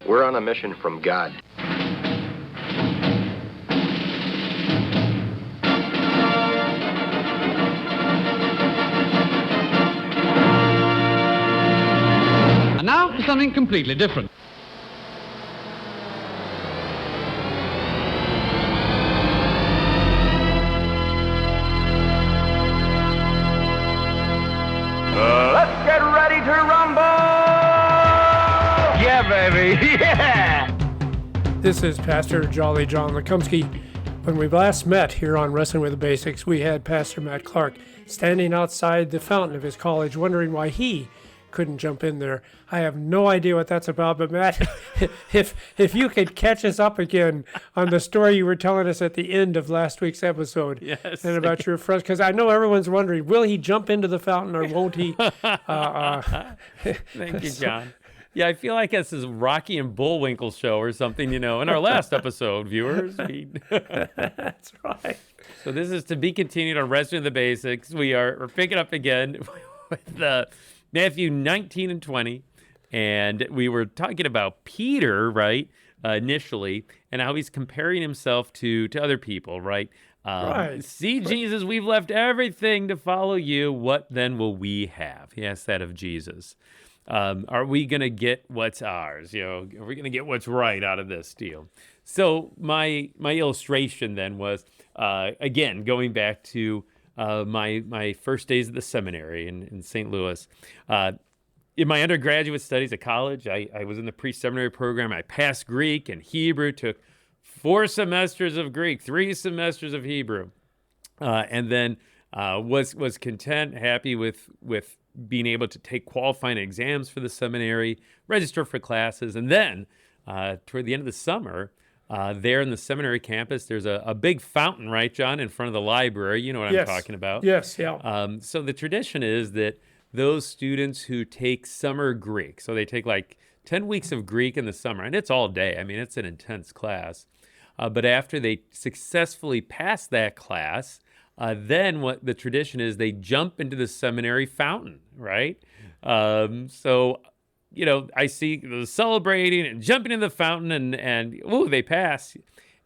We're on a mission from God. And now for something completely different. Let's get ready to rumble! Yeah, baby, yeah! This is Pastor Jolly John Lekumsky. When we last met here on Wrestling with the Basics, we had Pastor Matt Clark standing outside the fountain of his college wondering why he couldn't jump in there. I have no idea what that's about, but Matt, if you could catch us up again on the story you were telling us at the end of last week's episode, yes, and about your friends, because I know everyone's wondering, will he jump into the fountain or won't he? Thank you, John. Yeah, I feel like this is Rocky and Bullwinkle show or something, in our last episode, viewers. That's right. So this is to be continued on Wrestling with the Basics. We're picking up again with Matthew 19 and 20, and we were talking about Peter, right, initially, and how he's comparing himself to other people, right? Right. See, Jesus, we've left everything to follow you. What then will we have? He asked that of Jesus. Are we going to get what's ours? Are we going to get what's right out of this deal? So my illustration then was, again, going back to my first days at the seminary in St. Louis. In my undergraduate studies at college, I was in the pre-seminary program. I passed Greek and Hebrew, took 4 semesters of Greek, 3 semesters of Hebrew, and then was content, happy with being able to take qualifying exams for the seminary, register for classes, and then toward the end of the summer, there in the seminary campus, there's a big fountain, right, John, in front of the library. You know what Yes. I'm talking about? Yes, yeah. So the tradition is that those students who take summer Greek, so they take like 10 weeks of Greek in the summer, and it's all day. I mean, it's an intense class. But after they successfully pass that class, then what the tradition is, they jump into the seminary fountain, right? So I see them celebrating and jumping in the fountain and ooh, they pass.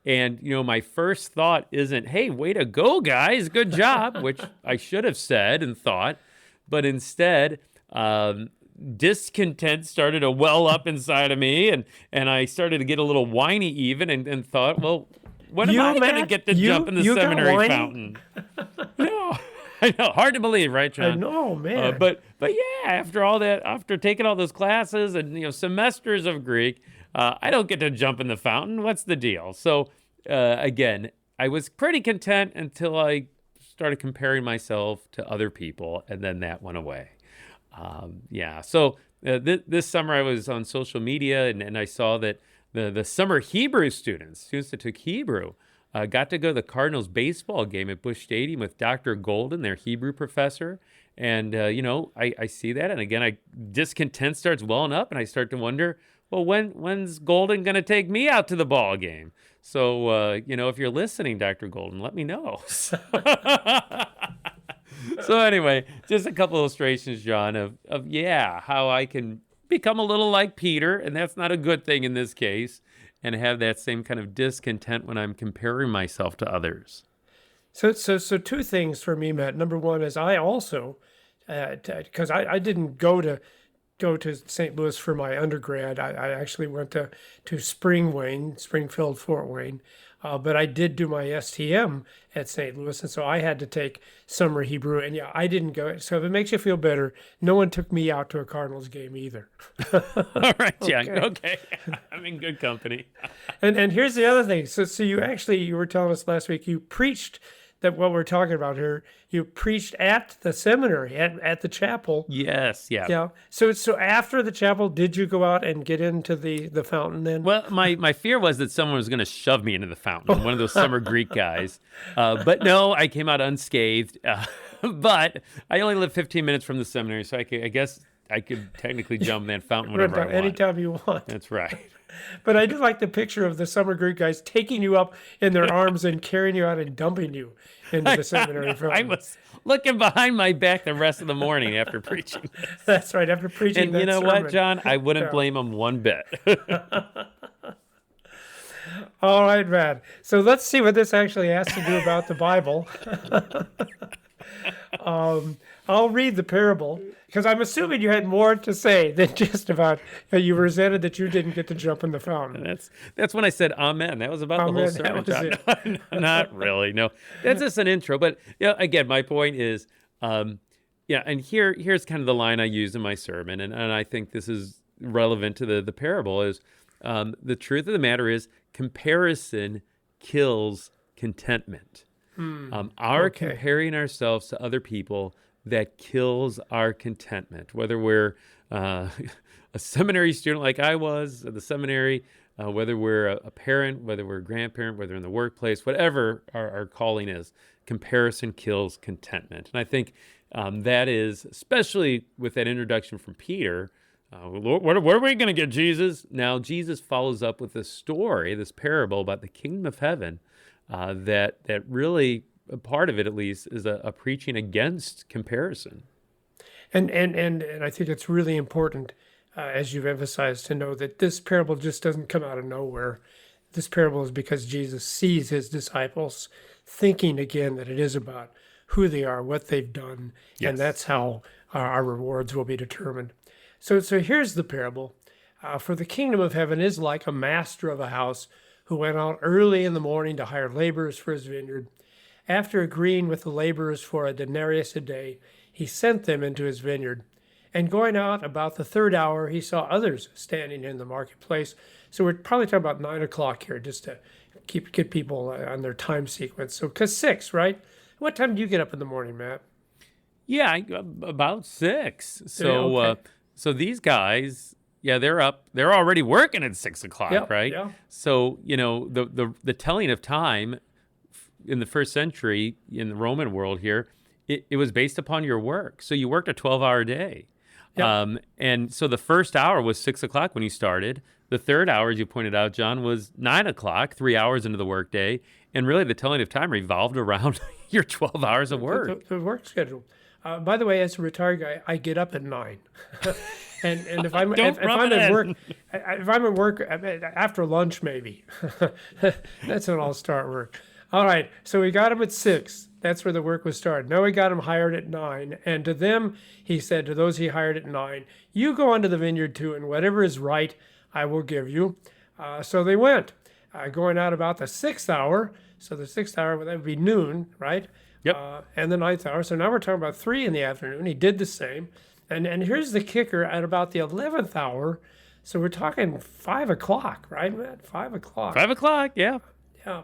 And, my first thought isn't, hey, way to go, guys, good job, which I should have said and thought. But instead, discontent started to well up inside of me, and I started to get a little whiny even and thought, well, when am I going to get to jump in the seminary fountain? No. I know, hard to believe, right, John? I know, man. But yeah, after all that, after taking all those classes and semesters of Greek, I don't get to jump in the fountain. What's the deal? So again, I was pretty content until I started comparing myself to other people, and then that went away. So this summer I was on social media, and I saw that the summer Hebrew students that took Hebrew, got to go to the Cardinals baseball game at Busch Stadium with Dr. Golden, their Hebrew professor. And, I see that. And again, discontent starts welling up, and I start to wonder, well, when's Golden going to take me out to the ball game? So, if you're listening, Dr. Golden, let me know. So anyway, just a couple illustrations, John, of how I can become a little like Peter, and that's not a good thing in this case, and have that same kind of discontent when I'm comparing myself to others. So 2 things for me, Matt. Number one is I also, because I didn't go to St. Louis for my undergrad. I actually went to Springfield, Fort Wayne. But I did do my STM at St. Louis, and so I had to take summer Hebrew. And yeah, I didn't go. So if it makes you feel better, no one took me out to a Cardinals game either. All right, John. Okay. I'm in good company. And here's the other thing. So you were telling us last week you preached that what we're talking about here. You preached at the seminary, at the chapel. Yes, yeah. Yeah. So after the chapel, did you go out and get into the fountain then? Well, my fear was that someone was going to shove me into the fountain, one of those summer Greek guys. But no, I came out unscathed. But I only lived 15 minutes from the seminary, so I guess I could technically jump in that fountain Run whenever I down want. anytime you want. That's right. But I do like the picture of the summer Greek guys taking you up in their arms and carrying you out and dumping you into the seminary fountain. I was looking behind my back the rest of the morning after preaching this. That's right, after preaching And that you know sermon. what, John? I wouldn't Yeah. blame him one bit. All right, Matt. So let's see what this actually has to do about the Bible. I'll read the parable because I'm assuming you had more to say than just about you resented that you didn't get to jump in the fountain. That's when I said amen. That was about the whole Amen, sermon. that was John. Not really. No, that's just an intro. But again, my point is, and here's kind of the line I use in my sermon, and I think this is relevant to the parable. Is the truth of the matter is comparison kills contentment. Our comparing ourselves to other people, that kills our contentment. Whether we're a seminary student like I was at the seminary, whether we're a parent, whether we're a grandparent, whether in the workplace, whatever our calling is, comparison kills contentment. And I think that is, especially with that introduction from Peter, where are we going to get Jesus? Now, Jesus follows up with this story, this parable about the kingdom of heaven, that really, a part of it at least, is a preaching against comparison. And I think it's really important, as you've emphasized, to know that this parable just doesn't come out of nowhere. This parable is because Jesus sees his disciples thinking again that it is about who they are, what they've done, and that's how our rewards will be determined. So here's the parable. For the kingdom of heaven is like a master of a house who went out early in the morning to hire laborers for his vineyard. After agreeing with the laborers for a denarius a day, he sent them into his vineyard. And going out about the third hour, he saw others standing in the marketplace. So we're probably talking about 9 o'clock here, just to get people on their time sequence. So, because 6, right? What time do you get up in the morning, Matt? Yeah, about 6. So, so these guys, they're up. They're already working at 6 o'clock, right? Yeah. So the telling of time in the first century in the Roman world here, it was based upon your work. So you worked a 12-hour day. Yep. And so the first hour was 6 o'clock when you started. The third hour, as you pointed out, John, was 9 o'clock, 3 hours into the workday. And really the telling of time revolved around your 12 hours of work. The work schedule. By the way, as a retired guy, I get up at 9. and if I'm at work after lunch maybe, that's when I'll start work. All right, so we got him at 6. That's where the work was started. Now we got him hired at 9. And to them, he said, to those he hired at 9, you go onto the vineyard too, and whatever is right, I will give you. So they went, going out about the 6th hour. So the 6th hour, that would be noon, right? Yep. And the 9th hour. So now we're talking about 3 in the afternoon. He did the same. And here's the kicker, at about the 11th hour. So we're talking 5 o'clock, right, Matt? 5 o'clock. 5 o'clock, yeah. Yeah.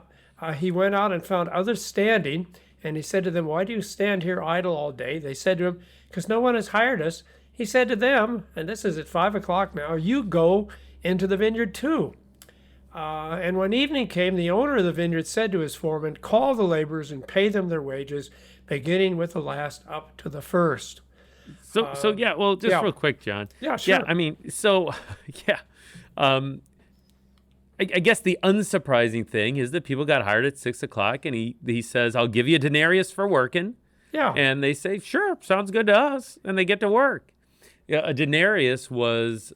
He went out and found others standing, and he said to them, why do you stand here idle all day? They said to him, because no one has hired us. He said to them, and this is at 5 o'clock now, you go into the vineyard too. And when evening came, the owner of the vineyard said to his foreman, call the laborers and pay them their wages, beginning with the last up to the first. So real quick, John. Yeah, sure. Yeah, I mean, I guess the unsurprising thing is that people got hired at 6 o'clock, and he says, I'll give you a denarius for working. Yeah. And they say, sure, sounds good to us. And they get to work. Yeah, a denarius was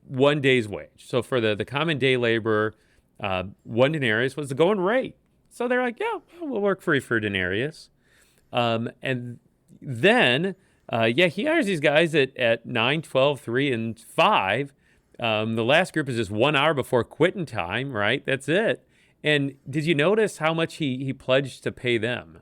1 day's wage. So for the common day laborer, 1 denarius was the going rate. So they're like, yeah, we'll work for you for a denarius. And then, he hires these guys at 9, 12, 3, and 5. The last group is just 1 hour before quitting time, right? That's it. And did you notice how much he pledged to pay them?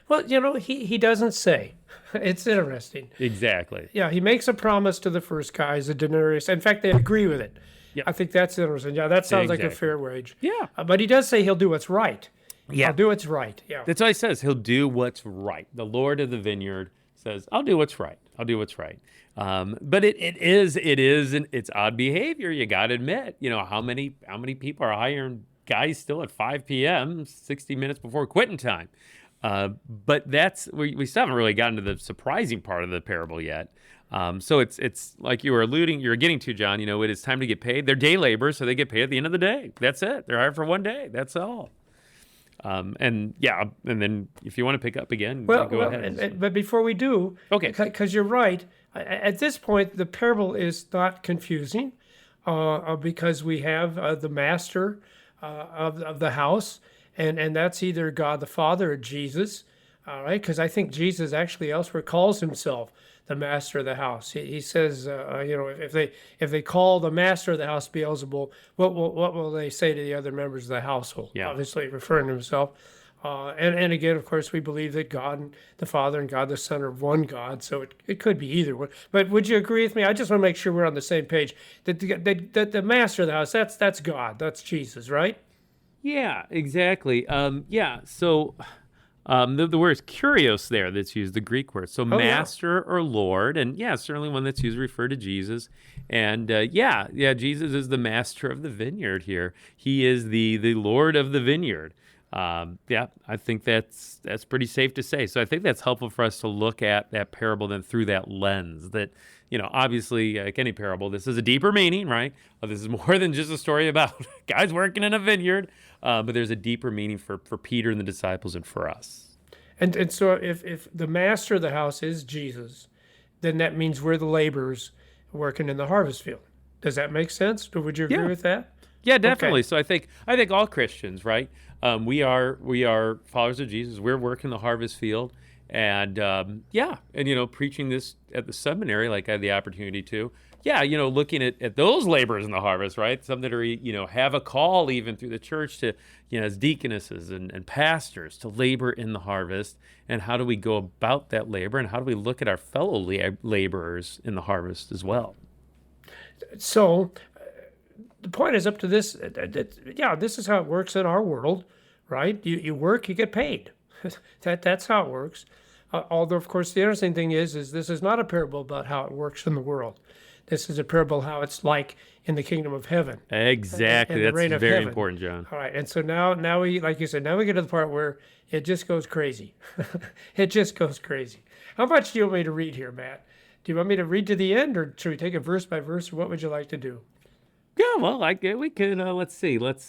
Well, he doesn't say. It's interesting. Exactly. Yeah, he makes a promise to the first guys, a denarius. In fact, they agree with it. Yep. I think that's interesting. Yeah, that sounds like a Exactly. fair wage. Yeah. But he does say he'll do what's right. Yeah. I'll do what's right. Yeah. That's what he says. He'll do what's right. The Lord of the vineyard says, I'll do what's right. I'll do what's right. But it is it's odd behavior. You got to admit, how many people are hiring guys still at 5 p.m., 60 minutes before quitting time. But we still haven't really gotten to the surprising part of the parable yet. So it's like you're getting to, John. It is time to get paid. They're day laborers, so they get paid at the end of the day. That's it. They're hired for one day. That's all. And then if you want to pick up again, go ahead. But before we do, okay, because you're right. At this point, the parable is not confusing, because we have the master of the house, and that's either God the Father or Jesus. All right, because I think Jesus actually elsewhere calls himself the master of the house. He says, if they call the master of the house Beelzebul, what will they say to the other members of the household? Yeah. Obviously referring to himself. And again, of course, we believe that God the Father and God the Son are one God, so it could be either one. But would you agree with me? I just want to make sure we're on the same page. That the master of the house, that's God, that's Jesus, right? Yeah, exactly. So the word is kurios there that's used, the Greek word. So master or Lord, and certainly one that's used to refer to Jesus. And Jesus is the master of the vineyard here. He is the Lord of the vineyard. I think that's pretty safe to say. So I think that's helpful for us to look at that parable then through that lens. That obviously, like any parable, this is a deeper meaning, right? This is more than just a story about guys working in a vineyard, but there's a deeper meaning for Peter and the disciples and for us. And so if the master of the house is Jesus, then that means we're the laborers working in the harvest field. Does that make sense? Would you agree with that? Yeah, definitely. Okay. So I think all Christians, right? We are followers of Jesus. We're working the harvest field, and preaching this at the seminary, like I had the opportunity to. Looking at those laborers in the harvest, right? Some that are have a call even through the church to as deaconesses and pastors to labor in the harvest. And how do we go about that labor? And how do we look at our fellow laborers in the harvest as well? So the point is up to this. This is how it works in our world, right? You work, you get paid. That's how it works. Although, of course, the interesting thing is this is not a parable about how it works in the world. This is a parable how it's like in the kingdom of heaven. Exactly. That's very important, John. All right. And so now we, like you said, now we get to the part where it just goes crazy. It just goes crazy. How much do you want me to read here, Matt? Do you want me to read to the end, or should we take it verse by verse, or what would you like to do? Yeah, well, we could. Let's see. We'll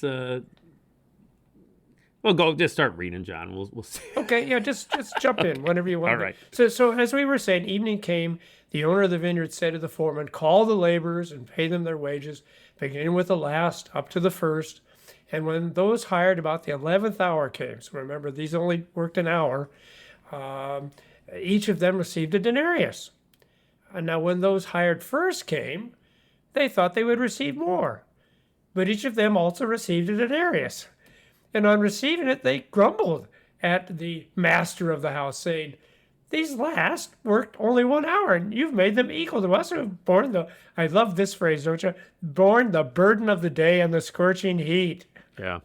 go. Just start reading, John. We'll see. Okay, yeah, just jump in whenever you want. All right. So as we were saying, evening came. The owner of the vineyard said to the foreman, "Call the laborers and pay them their wages, beginning with the last up to the first." And when those hired about the 11th hour came, so remember these only worked an hour, each of them received a denarius. And now when those hired first came, they thought they would receive more, but each of them also received a denarius. And on receiving it, they grumbled at the master of the house, saying, "These last worked only 1 hour, and you've made them equal to us who have borne I love this phrase, don't you? Borne the burden of the day and the scorching heat." Yeah.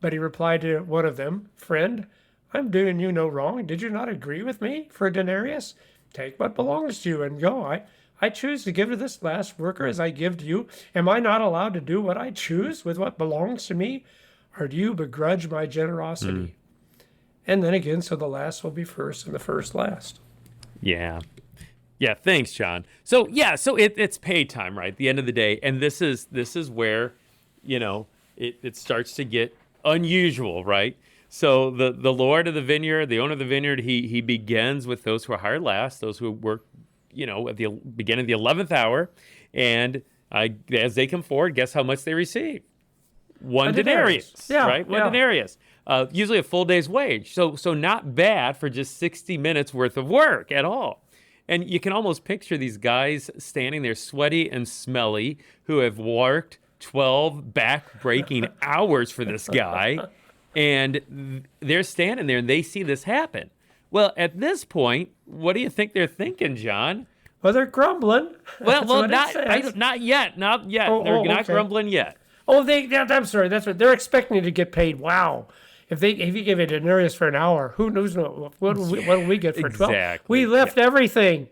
But he replied to one of them, "Friend, I'm doing you no wrong. Did you not agree with me for a denarius? Take what belongs to you and go. I choose to give to this last worker as I give to you. Am I not allowed to do what I choose with what belongs to me? Or do you begrudge my generosity?" And then again, so the last will be first and the first last. Yeah. Yeah, thanks, John. So it's pay time, right? At the end of the day. And this is where, it starts to get unusual, right? So the Lord of the vineyard, the owner of the vineyard, he begins with those who are hired last, those who work, at the beginning of the 11th hour. And as they come forward, guess how much they receive? One denarius, right? One denarius. Usually a full day's wage. So not bad for just 60 minutes worth of work at all. And you can almost picture these guys standing there sweaty and smelly who have worked 12 back-breaking hours for this guy. And they're standing there and they see this happen. Well, at this point, what do you think they're thinking, John? Well, they're grumbling. Not yet. Not yet. They're not grumbling yet. Oh, I'm sorry. That's what they're expecting to get paid. Wow. If you give a denarius for an hour, who knows what do we get for 12? Exactly. We left everything.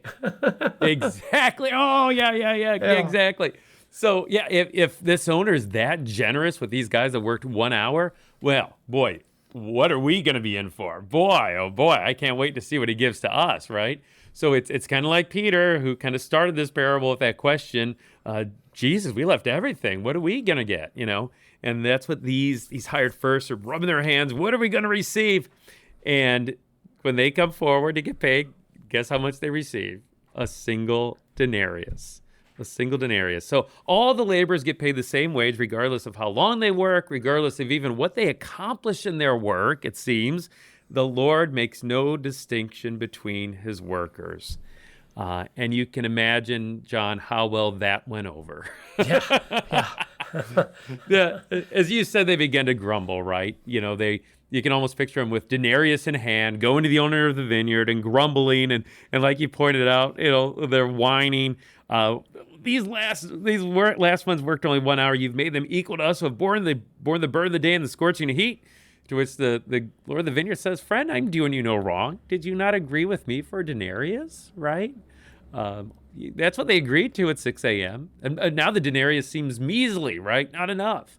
Exactly. Oh, yeah, exactly. So, if this owner is that generous with these guys that worked 1 hour, well, boy, what are we going to be in for? Boy, oh boy, I can't wait to see what he gives to us, right? So it's kind of like Peter, who kind of started this parable with that question, Jesus, we left everything. What are we going to get? And that's what these hired first are rubbing their hands. What are we going to receive? And when they come forward to get paid, guess how much they receive? A single denarius. A single denarius. So all the laborers get paid the same wage, regardless of how long they work, regardless of even what they accomplish in their work, it seems. The Lord makes no distinction between his workers. And you can imagine, John, how well that went over. As you said, they began to grumble, right? You can almost picture them with denarius in hand, going to the owner of the vineyard and grumbling. And like you pointed out, they're whining. These last ones worked only 1 hour. You've made them equal to us who have borne the burden of the day and the scorching heat. To which the Lord of the vineyard says, friend, I'm doing you no wrong. Did you not agree with me for a denarius, right? That's what they agreed to at 6 a.m. And now the denarius seems measly, right? Not enough.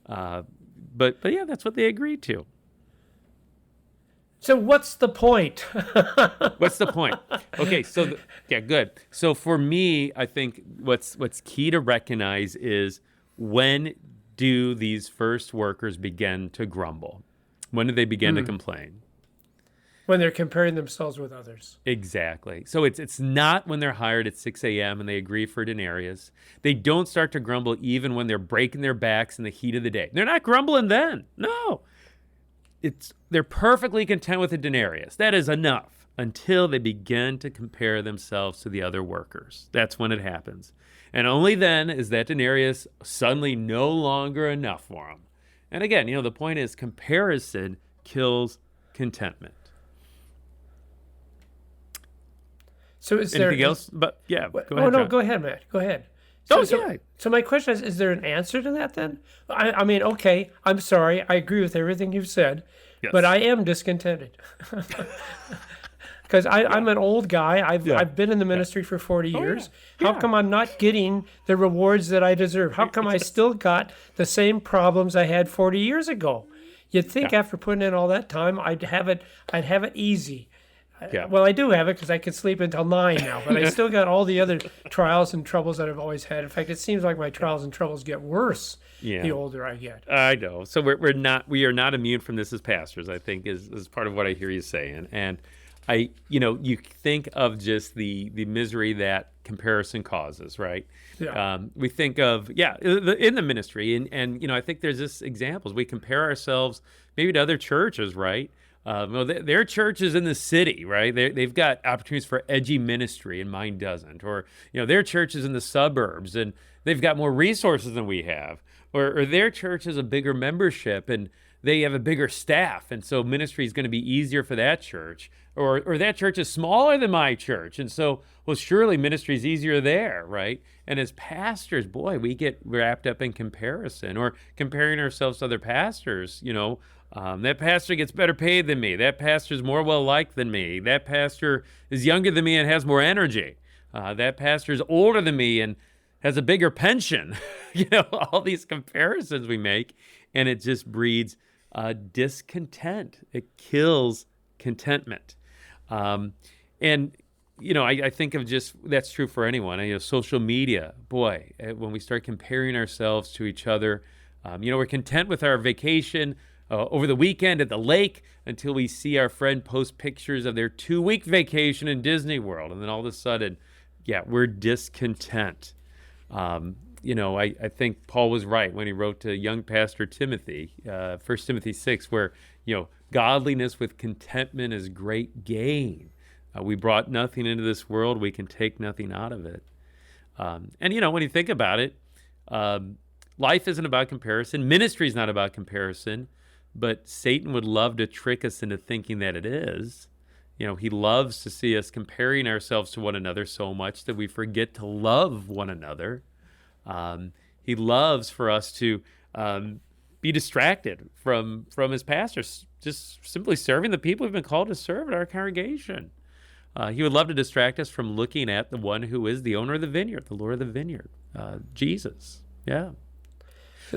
But yeah, that's what they agreed to. So what's the point? What's the point? Okay, so good. So for me, I think what's key to recognize is, when do these first workers begin to grumble? When do they begin to complain? When they're comparing themselves with others. Exactly. So it's not when they're hired at 6 a.m. and they agree for a denarius. They don't start to grumble even when they're breaking their backs in the heat of the day. They're not grumbling then. No. They're perfectly content with a denarius. That is enough until they begin to compare themselves to the other workers. That's when it happens. And only then is that denarius suddenly no longer enough for them. And again, the point is, comparison kills contentment. So is anything there else? But yeah, go ahead. Oh no, John. go ahead, Matt. Go ahead. Yeah. So my question is there an answer to that then? I mean, okay, I'm sorry. I agree with everything you've said, Yes. but I am discontented. Because I'm an old guy. I've been in the ministry for 40 years. How come I'm not getting the rewards that I deserve? How come I still got the same problems I had 40 years ago? You'd think after putting in all that time, I'd have it easy. Yeah. Well, I do have it because I can sleep until 9 now, but I still got all the other trials and troubles that I've always had. In fact, it seems like my trials and troubles get worse the older I get. I know. So we are not immune from this as pastors, I think, is part of what I hear you saying. And you think of just the misery that comparison causes, right? Yeah. We think of, in the ministry, and I think there's this examples. We compare ourselves maybe to other churches, right? Their church is in the city, right? They've got opportunities for edgy ministry, and mine doesn't. Or, their church is in the suburbs, and they've got more resources than we have. Or their church has a bigger membership, and they have a bigger staff, and so ministry is going to be easier for that church. Or that church is smaller than my church, and so, well, surely ministry is easier there, right? And as pastors, boy, we get wrapped up in comparison, or comparing ourselves to other pastors. That pastor gets better paid than me. That pastor's more well-liked than me. That pastor is younger than me and has more energy. That pastor's older than me and has a bigger pension. All these comparisons we make, and it just breeds discontent. It kills contentment. I think of just, that's true for anyone. Social media, boy, when we start comparing ourselves to each other, we're content with our vacation over the weekend at the lake until we see our friend post pictures of their 2-week vacation in Disney World. And then all of a sudden, we're discontent. I think Paul was right when he wrote to young pastor Timothy, 1 Timothy 6, where, godliness with contentment is great gain. We brought nothing into this world. We can take nothing out of it. When you think about it, life isn't about comparison. Ministry is not about comparison. But Satan would love to trick us into thinking that it is. He loves to see us comparing ourselves to one another so much that we forget to love one another. He loves for us to be distracted from his pastors, just simply serving the people we've been called to serve at our congregation. He would love to distract us from looking at the one who is the owner of the vineyard, the Lord of the vineyard, Jesus. Yeah.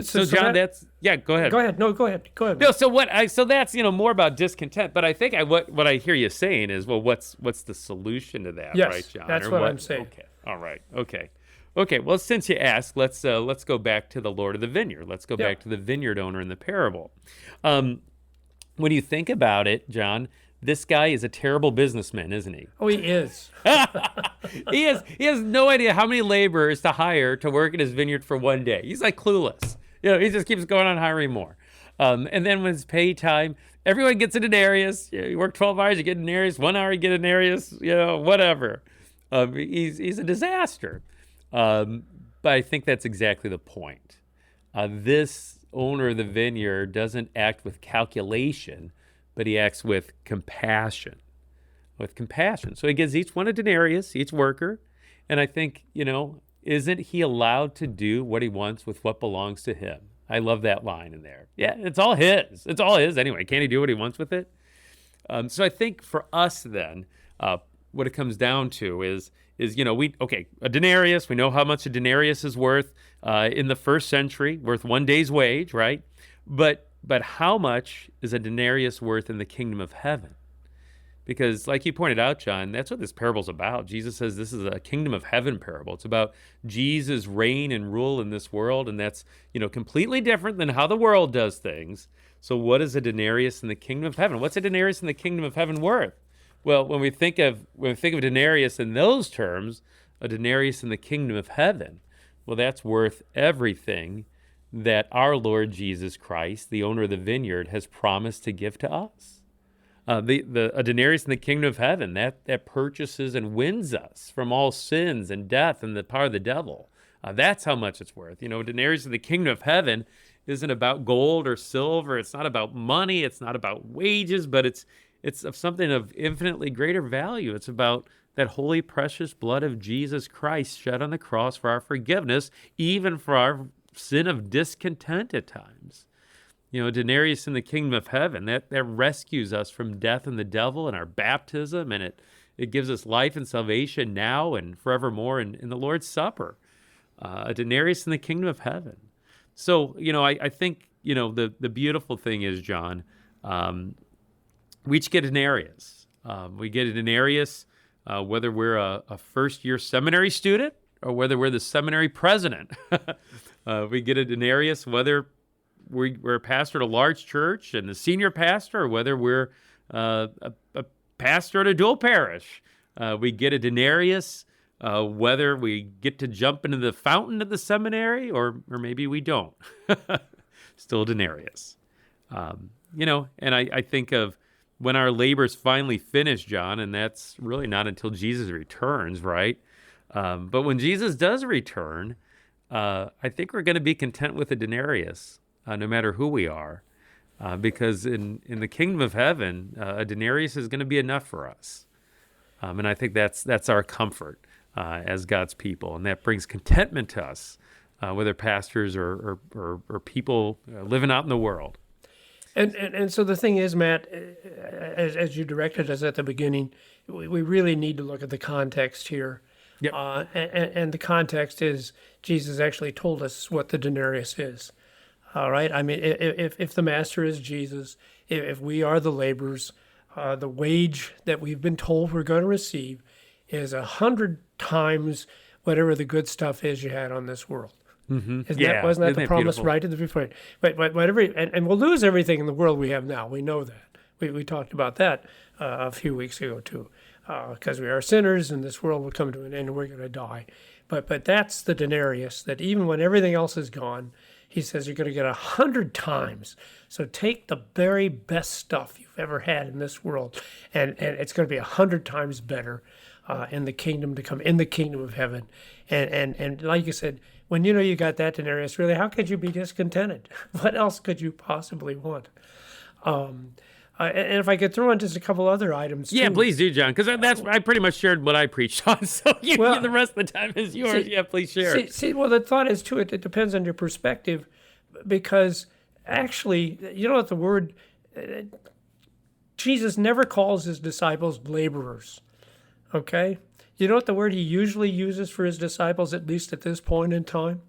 So John, go ahead. Go ahead. No, go ahead. Go ahead. No, so that's more about discontent. But I think what I hear you saying is, well, what's the solution to that, Yes, right, John? that's what I'm saying. Okay, all right, okay. Well, since you asked, let's go back to the Lord of the Vineyard. Let's go back to the vineyard owner in the parable. When you think about it, John, this guy is a terrible businessman, isn't he? Oh, he is. He has no idea how many laborers to hire to work in his vineyard for one day. He's like clueless. He just keeps going on hiring more. And then when it's pay time, everyone gets a denarius. You work 12 hours, you get a denarius. 1 hour, you get a denarius. Whatever. He's a disaster. But I think that's exactly the point. This owner of the vineyard doesn't act with calculation, but he acts with compassion. So he gives each one a denarius, each worker. And I think, isn't he allowed to do what he wants with what belongs to him? I love that line in there. Yeah, it's all his. It's all his anyway. Can't he do what he wants with it? So I think for us then, what it comes down to is a denarius. We know how much a denarius is worth in the first century, worth 1 day's wage, right? But how much is a denarius worth in the kingdom of heaven? Because like you pointed out, John, that's what this parable's about. Jesus says this is a kingdom of heaven parable. It's about Jesus' reign and rule in this world, and that's, completely different than how the world does things. So what is a denarius in the kingdom of heaven? What's a denarius in the kingdom of heaven worth? Well, when we think of denarius in those terms, a denarius in the kingdom of heaven, well, that's worth everything that our Lord Jesus Christ, the owner of the vineyard, has promised to give to us. A denarius in the kingdom of heaven, that purchases and wins us from all sins and death and the power of the devil. That's how much it's worth. A denarius in the kingdom of heaven isn't about gold or silver. It's not about money. It's not about wages, but it's of something of infinitely greater value. It's about that holy, precious blood of Jesus Christ shed on the cross for our forgiveness, even for our sin of discontent at times. A denarius in the kingdom of heaven, that rescues us from death and the devil and our baptism, and it gives us life and salvation now and forevermore in the Lord's Supper. A denarius in the kingdom of heaven. So, I think, the beautiful thing is, John, we each get a denarius. We get a denarius whether we're a first-year seminary student or whether we're the seminary president. We get a denarius whether we're a pastor at a large church and the senior pastor, or whether we're a pastor at a dual parish. We get a denarius whether we get to jump into the fountain at the seminary or maybe we don't. Still a denarius. And I think of when our labor's finally finished, John, and that's really not until Jesus returns, right? But when Jesus does return, I think we're going to be content with a denarius. No matter who we are, because in the kingdom of heaven, a denarius is going to be enough for us. And I think that's our comfort as God's people, and that brings contentment to us, whether pastors or people living out in the world. And so the thing is, Matt, as you directed us at the beginning, we really need to look at the context here. Yep. And the context is Jesus actually told us what the denarius is. All right. I mean, if the master is Jesus, if we are the laborers, the wage that we've been told we're going to receive is 100 times whatever the good stuff is you had on this world. Mm-hmm. Wasn't that the promise beautiful? Right at the beginning? But whatever, and we'll lose everything in the world we have now. We know that. We talked about that a few weeks ago too, because we are sinners and this world will come to an end and we're going to die. But that's the denarius, that even when everything else is gone, he says you're going to get 100 times. So take the very best stuff you've ever had in this world, and it's going to be 100 times better in the kingdom to come, in the kingdom of heaven. And like you said, when you got that denarius, really, how could you be discontented? What else could you possibly want? And if I could throw in just a couple other items, Yeah, too. please do, John, because I pretty much shared what I preached on. So the rest of the time is yours. Please share. See, well, the thought is, too, it depends on your perspective, because actually, you know what the word, Jesus never calls his disciples laborers, okay? You know what the word he usually uses for his disciples, at least at this point in time?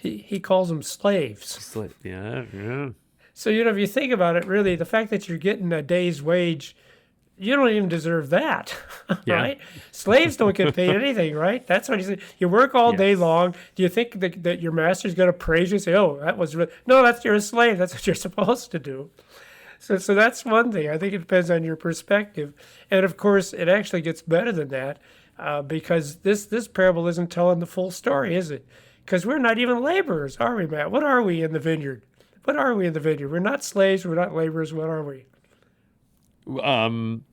he calls them slaves. Yeah. So, if you think about it, really, the fact that you're getting a day's wage, you don't even deserve that, right? Slaves don't get paid anything, right? That's what you say. You work all day long. Do you think that your master's going to praise you and say, oh, that was really... No, you're a slave. That's what you're supposed to do. So that's one thing. I think it depends on your perspective. And, of course, it actually gets better than that because this parable isn't telling the full story, is it? Because we're not even laborers, are we, Matt? What are we in the vineyard? What are we in the vineyard? We're not slaves. We're not laborers. What are we? What, John?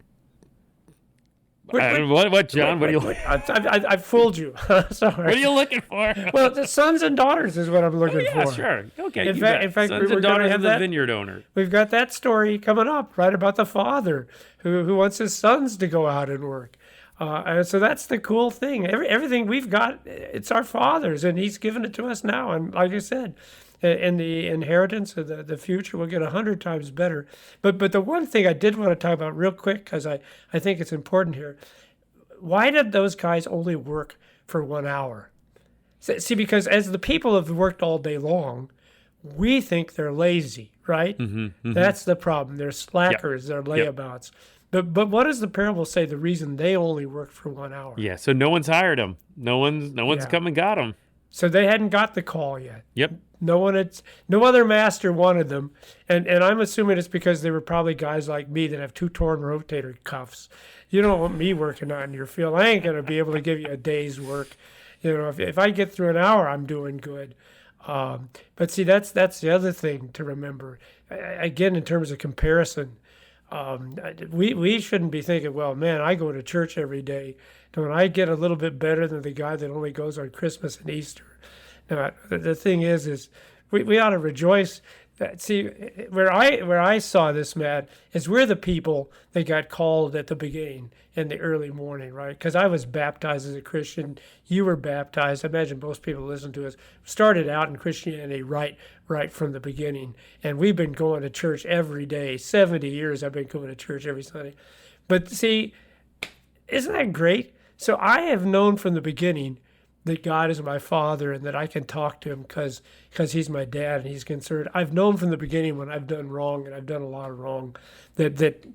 What are you looking for? I fooled you. Sorry. What are you looking for? Well, the sons and daughters is what I'm looking for. Sure. Okay. In fact, sons and daughters of the vineyard owner. We've got that story coming up, right, about the father who wants his sons to go out and work. And so that's the cool thing. Everything we've got, it's our Father's, and He's given it to us now. And like I said, in the inheritance of the future, we'll get 100 times better. But the one thing I did want to talk about real quick, because I think it's important here, why did those guys only work for 1 hour? See, because as the people have worked all day long, we think they're lazy, right? That's the problem. They're slackers. They're layabouts. But what does the parable say? The reason they only worked for 1 hour? Yeah. So no one's hired them. No one's come and got them. So they hadn't got the call yet. Yep. No other master wanted them, and I'm assuming it's because they were probably guys like me that have 2 torn rotator cuffs. You don't want me working on your field. I ain't gonna be able to give you a day's work. If I get through an hour, I'm doing good. But see, that's the other thing to remember. Again, in terms of comparison, we shouldn't be thinking, well, man, I go to church every day. Don't I get a little bit better than the guy that only goes on Christmas and Easter? Now, the thing is we ought to rejoice. See, where I saw this, Matt, is we're the people that got called at the beginning in the early morning, right? Because I was baptized as a Christian. You were baptized. I imagine most people listen to us started out in Christianity right from the beginning. And we've been going to church every day. 70 years I've been going to church every Sunday. But see, isn't that great? So I have known from the beginning that God is my Father and that I can talk to Him because He's my dad and He's concerned. I've known from the beginning when I've done wrong, and I've done a lot of wrong, that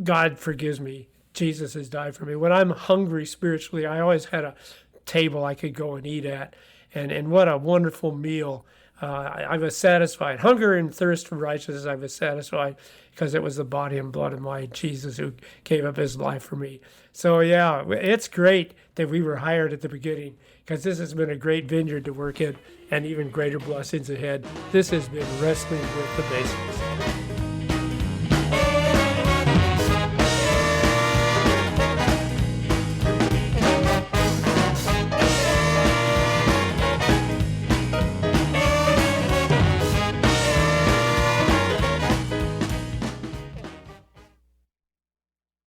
God forgives me. Jesus has died for me. When I'm hungry spiritually, I always had a table I could go and eat at. And what a wonderful meal. I was satisfied. Hunger and thirst for righteousness, I was satisfied because it was the body and blood of my Jesus who gave up His life for me. So, yeah, it's great that we were hired at the beginning because this has been a great vineyard to work in and even greater blessings ahead. This has been Wrestling with the Basics.